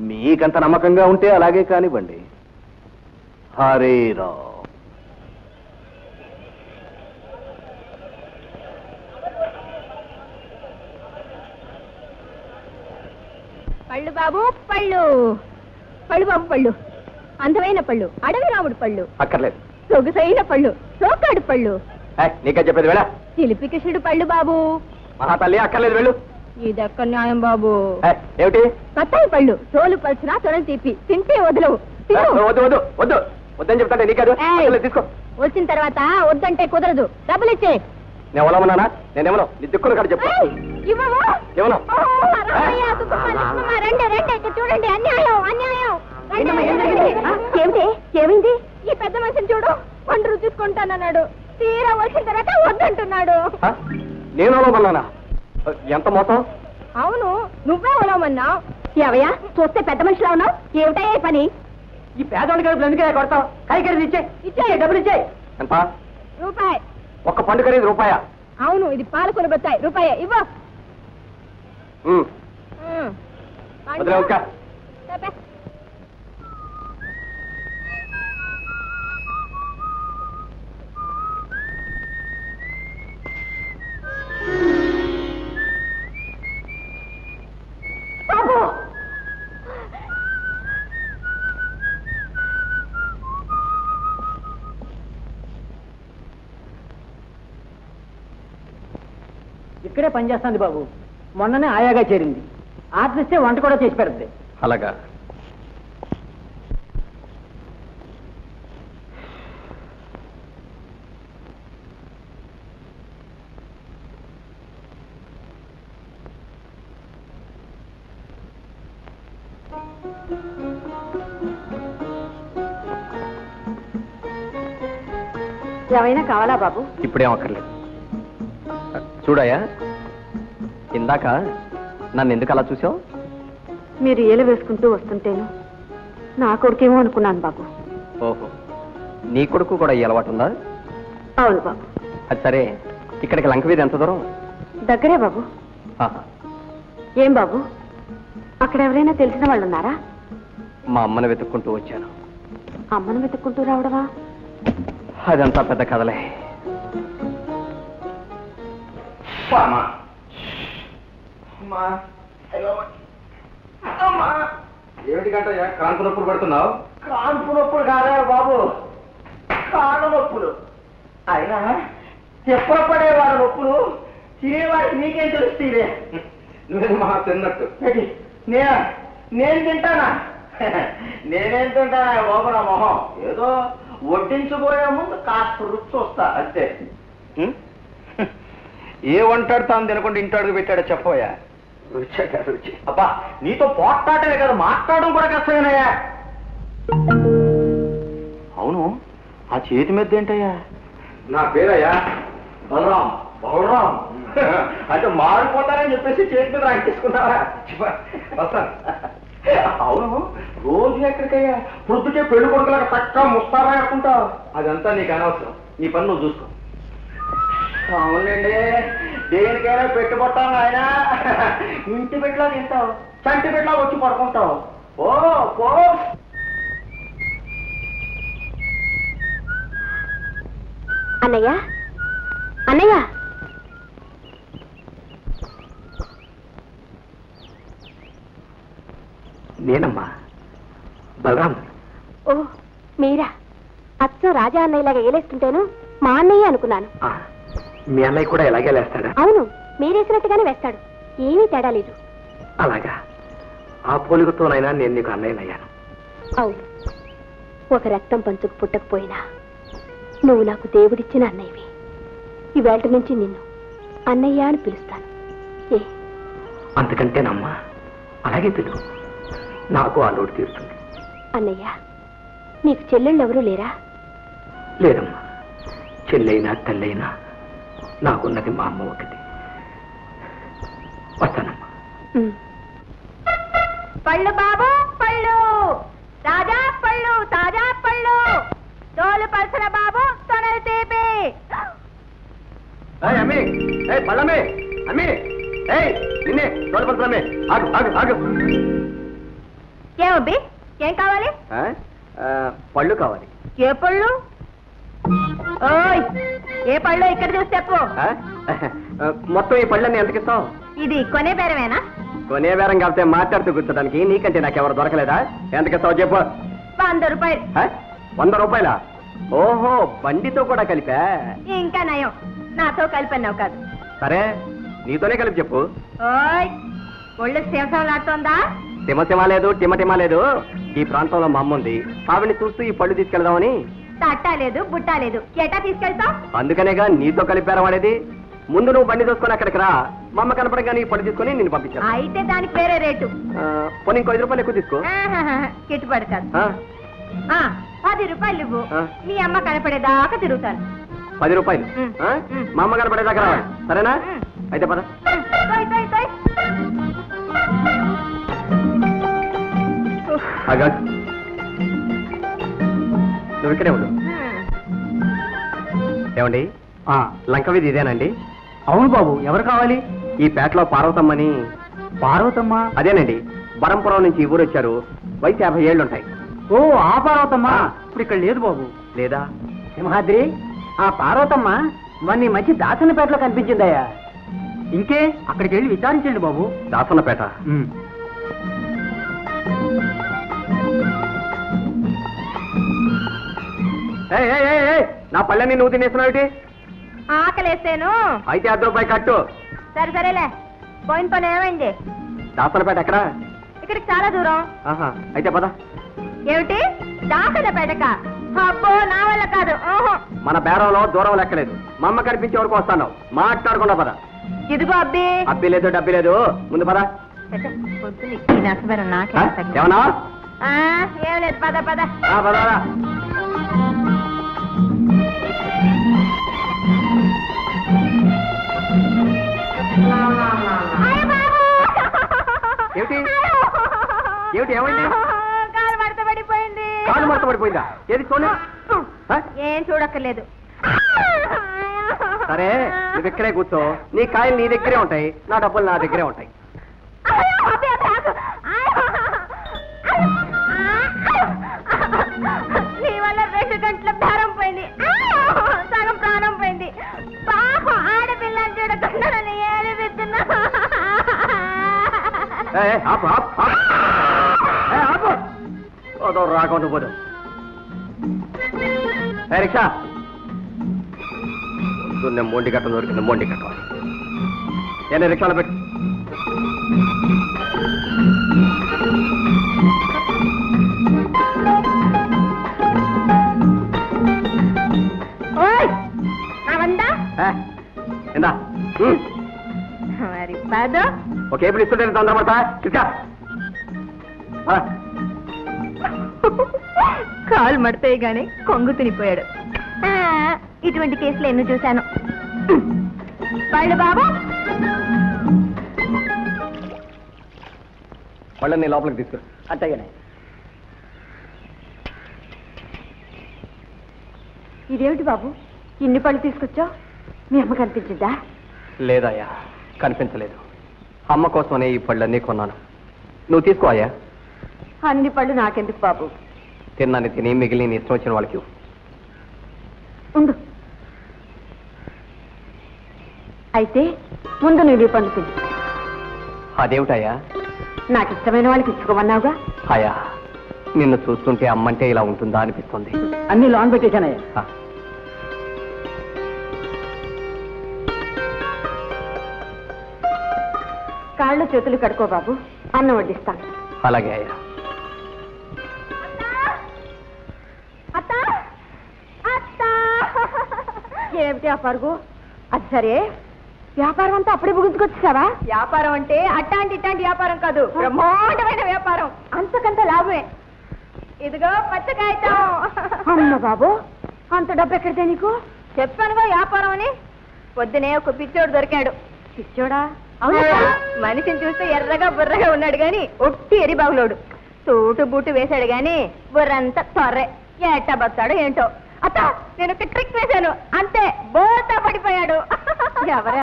మీకంత నమ్మకంగా ఉంటే అలాగే కానివ్వండి. హరే రామ్. పళ్ళు బాబు పళ్ళు, పళ్ళు బాబు పళ్ళు, అందమైన పళ్ళు, అడవి రాముడు పళ్ళు, అక్కర్లేదు. సొగుసైన పళ్ళు, సోకాడు పళ్ళు. నీకే చెప్పేది వెళ్ళా. చిలిపి కృష్ణుడు పళ్ళు బాబు. మహాతల్లి అక్కర్లేదు వెళ్ళు. ఇదెక్క న్యాయం బాబు. ఏమిటి? కత్తాయి పళ్ళు, తోలు పలిచినా తొడలు తీపి తింటే వదలవు. వద్దు వద్దు వద్దు వద్దని చెప్తాంటే నీకాదు. తీసుకో. వచ్చిన తర్వాత వద్దంటే కుదరదు. డబ్బులు ఇచ్చే. నేను ఎవరమన్నానా? నేనేమో నీ దిక్కులు కాదు చెప్పు. ఏమన్నా చూడండి అన్యాయం అన్యాయం. ఏమిటి ఏమైంది? ఈ పెద్ద మనిషిని చూడు, పండు రుచుకుంటానన్నాడు. తీరా వచ్చిన తర్వాత వద్దంటున్నాడు. నేను అలవమన్నానా? ఎంత మోసం. అవును, నువ్వే ఉలవమన్నావు. ఎవయ్యా చూస్తే పెద్ద మనిషిలా ఉన్నావు. ఏమిటా పని? ఈ పేదవాడి ఖరీదు ఎందుకే కొడతావు? కాయ ఖరీదు ఇచ్చే, డబ్బులు ఇచ్చే. ఎంత? రూపాయి. ఒక్క పండు ఖరీదు రూపాయా? అవును, ఇది పాలకూర బత్తాయి. రూపాయి ఇవ్వ. ఇక్కడే పనిచేస్తుంది బాబు. మొన్ననే ఆయాగా చేరింది. ఆర్డర్ ఇస్తే వంట కూడా చేసి పెడుతుంది. అలాగా? ఏమైనా కావాలా బాబు? ఇప్పుడేం అక్కర్లేదు. చూడయ్యా, ఇందాక నన్ను ఎందుకు అలా చూసావు? మీరు ఏల వేసుకుంటూ వస్తుంటేను నా కొడుకేమో అనుకున్నాను బాబు. ఓహో, నీ కొడుకు కూడా ఈ అలవాటు ఉందా? అవును బాబు. అది సరే, ఇక్కడికి లంక వీధి ఎంత దూరం? దగ్గరే బాబు. ఏం బాబు, అక్కడ ఎవరైనా తెలిసిన వాళ్ళు ఉన్నారా? మా అమ్మను వెతుక్కుంటూ వచ్చాను. అమ్మను వెతుక్కుంటూ రావడమా? అదంతా పెద్ద కథలే. ఏమిటి గంటయ్యా క్రాంతి నొప్పులు పడుతున్నావు? క్రాంతి నొప్పులు కాదా బాబు, కాళ్ళ నొప్పులు. అయినా చెప్పుల పడేవాడు నొప్పులు తినేవాడికి నీకేం తెలుస్తుంది? నువ్వు మహా తిన్నట్టు. నేను తింటానా? నేనేం తింటానా బాబు? నా మొహం ఏదో వడ్డించబోయే ముందు కాస్త రుచి వస్తా అంతే. ఏ వంటాడు తాను తినకుండా ఇంటాడుగు పెట్టాడో చెప్పోయా? రుచి రుచి. అబ్బా, నీతో పోట్లాడటమే కదా, మాట్లాడడం కూడా కష్టమేనయ్యా. అవును, ఆ చేతి మీద ఏంటయ్యా? నా పేరయ్యా బలరాం. బలరాం అంటే మారిపోతారని చెప్పేసి చేతి మీద రాయించుకున్నావా? వస్తాను. అవును, రోజు ఎక్కడికయ్యా? పొద్దుకే పెళ్లి కొడుకులాగా చక్కగా ముస్తారా అనుకుంటావు. అదంతా నీకు అనవసరం. నీ పని నువ్వు చూసుకో. అవునండి, దేనికైనా పెట్టుబట్టాను ఆయన. ఇంటి బిడ్డలా తింటావు, చంటి బిడ్డలా వచ్చి పడుకుంటావు. ఓ పో. అన్నయ్య, అన్నయ్య. నేనమ్మా, బలరాం. ఓ మీరా? అచ్చం రాజా అన్నయ్యలాగా ఏలేస్తుంటేను మా అన్నయ్య అనుకున్నాను. మీ అన్నయ్య కూడా ఎలాగే లేస్తాడా? అవును, మీరేసినట్టుగానే వేస్తాడు. ఏమీ తేడా లేదు. అలాగా? ఆ పోలికతోనైనా నేను నీకు అన్నయ్యనయ్యాను. అవును, ఒక రక్తం పంచుకు పుట్టకపోయినా నువ్వు నాకు దేవుడిచ్చిన అన్నయ్యవి. ఈవేళ నుంచి నిన్ను అన్నయ్య అని పిలుస్తాను. అంతకంటేనమ్మా, అలాగే పిలువు. నాకు ఆ లోటు తీరుతుంది. అన్నయ్య, నీకు చెల్లెళ్ళు ఎవరూ లేరా? లేదమ్మా, చెల్లైనా తల్లైనా నాకున్నది మా అమ్మ ఒకటి. వస్తానమ్మా. పళ్ళు బాబు పళ్ళు, తాజా పళ్ళు, తాజా పళ్ళు, తోలు పలసన బాబు, తొనలు తీపి. అమ్మి, పళ్ళమ్మి, అమ్మి, నిన్నే తోడపడుతున్నామే. ఆగు ఆగు ఆగు. ఏమబ్బి ఏం కావాలి? పళ్ళు కావాలి. ఏ పళ్ళు? ఓయ్ ఏ పళ్ళు ఇక్కడ చూసి చెప్పు. మొత్తం ఈ పళ్ళని ఎంతకిస్తావు? ఇది కొనే బేరమేనా? కొనే బేరం కాకపోతే మాట్లాడుతూ కూర్చోడానికి నీకంటే నాకెవరు దొరకలేదా? ఎంతకిస్తావు చెప్పు. 100 రూపాయలు. 100 రూపాయలా? ఓహో, బండితో కూడా కలిపా? ఇంకా నయం, నాతో కలిపన్నావు కాదు. సరే, నీతోనే కలిపి చెప్పు. ఓయ్ ఒళ్ళు శివసంలాడుతోందా? టిమటిమా లేదు, టిమటిమా లేదు. ఈ ప్రాంతంలో మా అమ్మ ఉంది, ఆవిడ్ని చూస్తూ ఈ పళ్ళు తీసుకెళ్దామని. తట్టా లేదు, బుట్టా లేదు, ఎటా తీసుకెళ్తావు? అందుకనేగా నీతో కలిపారా వాడేది. ముందు నువ్వు బండి చూసుకొని అక్కడికి రా, మా అమ్మ కనపడగానే ఈ పళ్ళు తీసుకొని నేను పంపించాను. అయితే దానికి వేరే రేటు. పోనీ ఇంకో 5 రూపాయలు ఎక్కువ తీసుకో. గిట్టుబడి కాదు. 10 రూపాయలు ఇవ్వు, మీ అమ్మ కనపడేదాకా తిరుగుతాను. 10 రూపాయలు? మా అమ్మ కనపడేదాకా రావాలి, సరేనా? అయితే పద. నువ్వు ఇక్కడే ఉండు. ఏమండి, లంక వీధి ఇదేనండి? అవును బాబు, ఎవరు కావాలి? ఈ పేటలో పార్వతమ్మని. పార్వతమ్మ? అదేనండి, బరంపురం నుంచి ఊరు వచ్చారు, వయసు 50 ఏళ్ళు ఉంటాయి. ఓ, ఆ పార్వతమ్మ ఇప్పుడు ఇక్కడ లేదు బాబు. లేదా? సింహాద్రి, ఆ పార్వతమ్మ మొన్న ఈ మధ్య దాసన్నపేటలో కనిపించిందయ్యా. ఇంకే అక్కడికి వెళ్ళి విచారించండి బాబు. దాసన్నపేట? నా పళ్ళని నువ్వు తినేస్తున్నావు. ఆకలేసాను. అయితే 10 రూపాయలు కట్టు. సరే సరేలే, పోయిన పని ఏమైంది? దాసన్నపేట ఎక్కడ? ఇక్కడికి చాలా దూరం. అయితే పద. ఏమిటి దాసన్నపేటక? అబ్బో, నా వల్ల కాదు. మన బేరంలో దూరం లెక్కలేదు. మా అమ్మ కనిపించే వరకు వస్తాను, మాట్లాడకుండా పద. ఇదిగో అబ్బి. అబ్బి లేదు, డబ్బి లేదు, ముందు పద. ఏమన్నా? ఏం లేదు, పద పద. పదరా. ఏమిటి ఏమిటి ఏమైంది? కాలు మడత పడిపోయింది. కాలు మడత పడిపోయిందా? ఏది చూడు. ఏం చూడక్కర్లేదు. సరే, నువ్వు ఇక్కడే కూర్చో. నీ కాయలు నీ దగ్గరే ఉంటాయి, నా డబ్బులు నా దగ్గరే ఉంటాయి. నీ వల్ల 2 గంటల బేరం పోయింది, సగం ప్రాణం పోయింది. పాపం ఆడపిల్లని చూడకుండా నన్ను ఏడిపిస్తున్నా. రాకుండా పోదు. రిక్షా మొండి కట్టం దొరికింది, మొండి కట్టం. ఏనా రిక్షాలో పెట్టి. ఎందా మరి పదో. ఓకే, ఇప్పుడు ఇస్తుంటే తొందరపడతా. ఇచ్చా కాలు మడితే గాని కొంగు తినిపోయాడు. ఇటువంటి కేసులు ఎన్నో చూశాను. వాళ్ళు బాబా వాళ్ళని లోపలికి తీసుకురా. అట్టగానే. ఇదేమిటి బాబు, ఇన్ని పళ్ళు తీసుకొచ్చావు? మీ అమ్మ కనిపించిందా? లేదయ్యా, కనిపించలేదు. అమ్మ కోసమనే ఈ పళ్ళన్నీ కొన్నాను. నువ్వు తీసుకో అయ్యా. అన్ని పళ్ళు నాకెందుకు బాబు? తిన్నాను, తిని మిగిలిన ఇష్టం వచ్చిన వాళ్ళకి ఉండు. అయితే ముందు నువ్వు ఈ పండు తిని. అదేమిటయ్యా? నాకు ఇష్టమైన వాళ్ళకి ఇచ్చుకోమన్నావుగా. అయ్యా, నిన్ను చూస్తుంటే అమ్మంటే ఇలా ఉంటుందా అనిపిస్తుంది. అన్ని లోన్ పెట్టేశానయ్యా. కాళ్ళు చేతులు కడుకో బాబు, అన్నం వడ్డిస్తాను. అలాగే అయ్యా. ఏమిటి ఆ పరుగు? అది సరే, వ్యాపారం అంతా అప్పుడే ముగించుకొచ్చేసావా? వ్యాపారం అంటే అట్టాంటి ఇట్లాంటి వ్యాపారం కాదు, బ్రహ్మాండమైన వ్యాపారం. అంతకంత లాభమే. ఇదిగో పచ్చకాయతం. అమ్మ బాబు, అంత డబ్బు ఎక్కడితే నీకు? చెప్పానుగా వ్యాపారం అని. పొద్దునే ఒక పిచ్చోడు దొరికాడు. పిచ్చోడా? అవును, మనిషిని చూస్తే ఎర్రగా బుర్రగా ఉన్నాడు గాని ఒట్టి ఎరిబాగులోడు. సూటు బూటు వేశాడు గాని బుర్రంతా తొర్రే. ఎట్టా బతాడో ఏంటో. అత్త, నేను ట్రిక్ వేశాను అంతే, బోతా పడిపోయాడు. ఎవరు